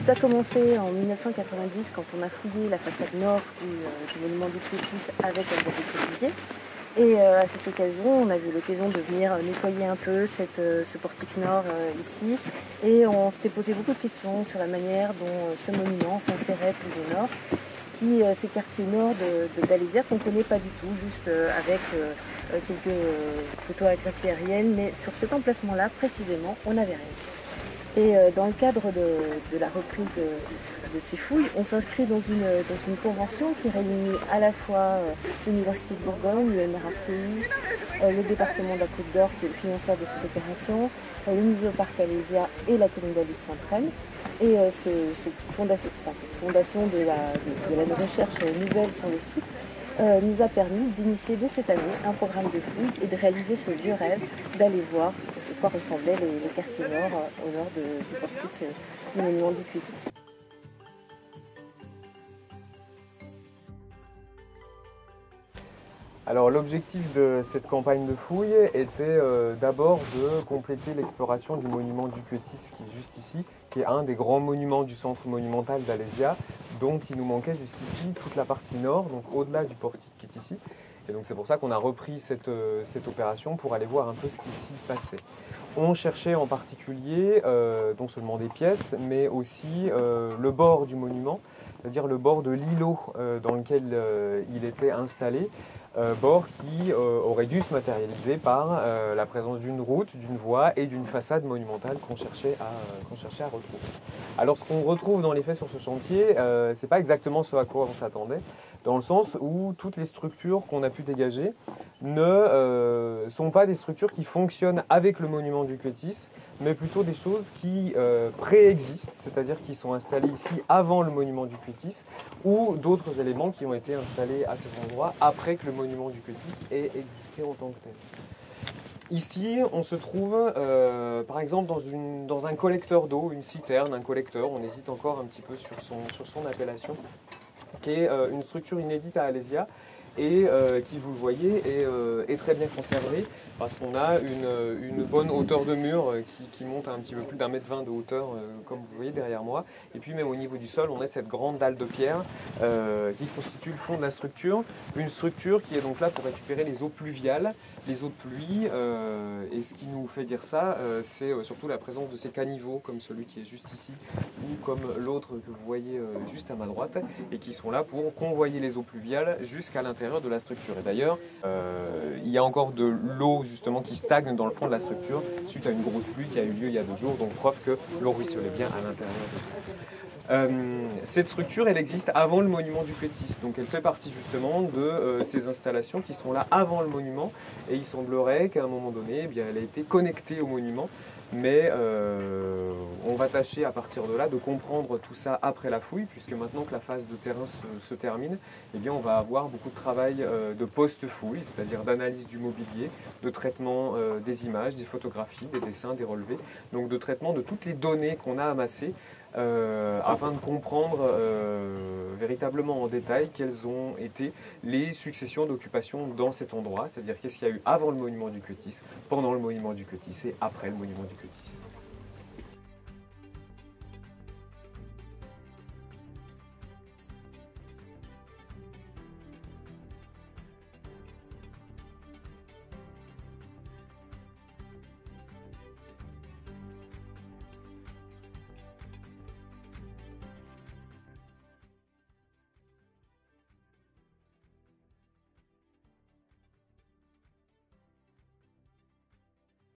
Tout a commencé en 1990 quand on a fouillé la façade nord du monument du Plessis avec Elisabeth Olivier. Et à cette occasion, on a eu l'occasion de venir nettoyer un peu ce portique nord ici. Et on s'est posé beaucoup de questions sur la manière dont ce monument s'insérait plus au nord, ces quartiers nord d'Alésia qu'on ne connaît pas du tout, juste avec quelques photographies aériennes. Mais sur cet emplacement-là, précisément, on n'avait rien. Et dans le cadre de la reprise de ces fouilles, on s'inscrit dans une convention qui réunit à la fois l'Université de Bourgogne, le MRARTIS, le département de la Côte d'Or qui est le financeur de cette opération, le Muséoparc Alésia et la commune d'Alès-Sainte-Reine. Et cette fondation de la recherche nouvelle sur le site nous a permis d'initier dès cette année un programme de fouilles et de réaliser ce vieux rêve d'aller voir à quoi ressemblaient les quartiers nord au nord du portique du monument du Plessis. Alors l'objectif de cette campagne de fouilles était d'abord de compléter l'exploration du monument du Plessis qui est juste ici, qui est un des grands monuments du centre monumental d'Alésia, dont il nous manquait jusqu'ici toute la partie nord, donc au-delà du portique qui est ici. Et donc c'est pour ça qu'on a repris cette opération pour aller voir un peu ce qui s'y passait. On cherchait en particulier non seulement des pièces, mais aussi le bord du monument, c'est-à-dire le bord de l'îlot dans lequel il était installé. Bord qui aurait dû se matérialiser par la présence d'une route, d'une voie et d'une façade monumentale qu'on cherchait à retrouver. Alors ce qu'on retrouve dans les faits sur ce chantier, ce n'est pas exactement ce à quoi on s'attendait, dans le sens où toutes les structures qu'on a pu dégager ne sont pas des structures qui fonctionnent avec le monument du Plessis, mais plutôt des choses qui préexistent, c'est-à-dire qui sont installées ici avant le monument du Plessis, ou d'autres éléments qui ont été installés à cet endroit après que le monument du Plessis ait existé en tant que tel. Ici, on se trouve par exemple dans un collecteur d'eau, une citerne, un collecteur, on hésite encore un petit peu sur son appellation, qui est une structure inédite à Alésia et qui, vous le voyez, est très bien conservée parce qu'on a une bonne hauteur de mur qui monte à un petit peu plus d'1,20 m de hauteur, comme vous voyez derrière moi. Et puis même au niveau du sol, on a cette grande dalle de pierre qui constitue le fond de la structure. Une structure qui est donc là pour récupérer les eaux pluviales, les eaux de pluie. Et ce qui nous fait dire ça, c'est surtout la présence de ces caniveaux, comme celui qui est juste ici, ou comme l'autre que vous voyez juste à ma droite, et qui sont là pour convoyer les eaux pluviales jusqu'à l'intérieur de la structure. Et d'ailleurs, il y a encore de l'eau justement qui stagne dans le fond de la structure suite à une grosse pluie qui a eu lieu il y a 2 jours, donc preuve que l'eau ruisselait bien à l'intérieur de ça. Cette structure, elle existe avant le monument du Plessis, donc elle fait partie justement de ces installations qui sont là avant le monument, et il semblerait qu'à un moment donné, eh bien, elle a été connectée au monument, mais on va tâcher à partir de là de comprendre tout ça après la fouille, puisque maintenant que la phase de terrain se termine, eh bien, on va avoir beaucoup de travail de post-fouille, c'est-à-dire d'analyse du mobilier, de traitement des images, des photographies, des dessins, des relevés, donc de traitement de toutes les données qu'on a amassées afin de comprendre véritablement en détail quelles ont été les successions d'occupation dans cet endroit, c'est-à-dire qu'est-ce qu'il y a eu avant le monument du Plessis, pendant le monument du Plessis et après le monument du Plessis.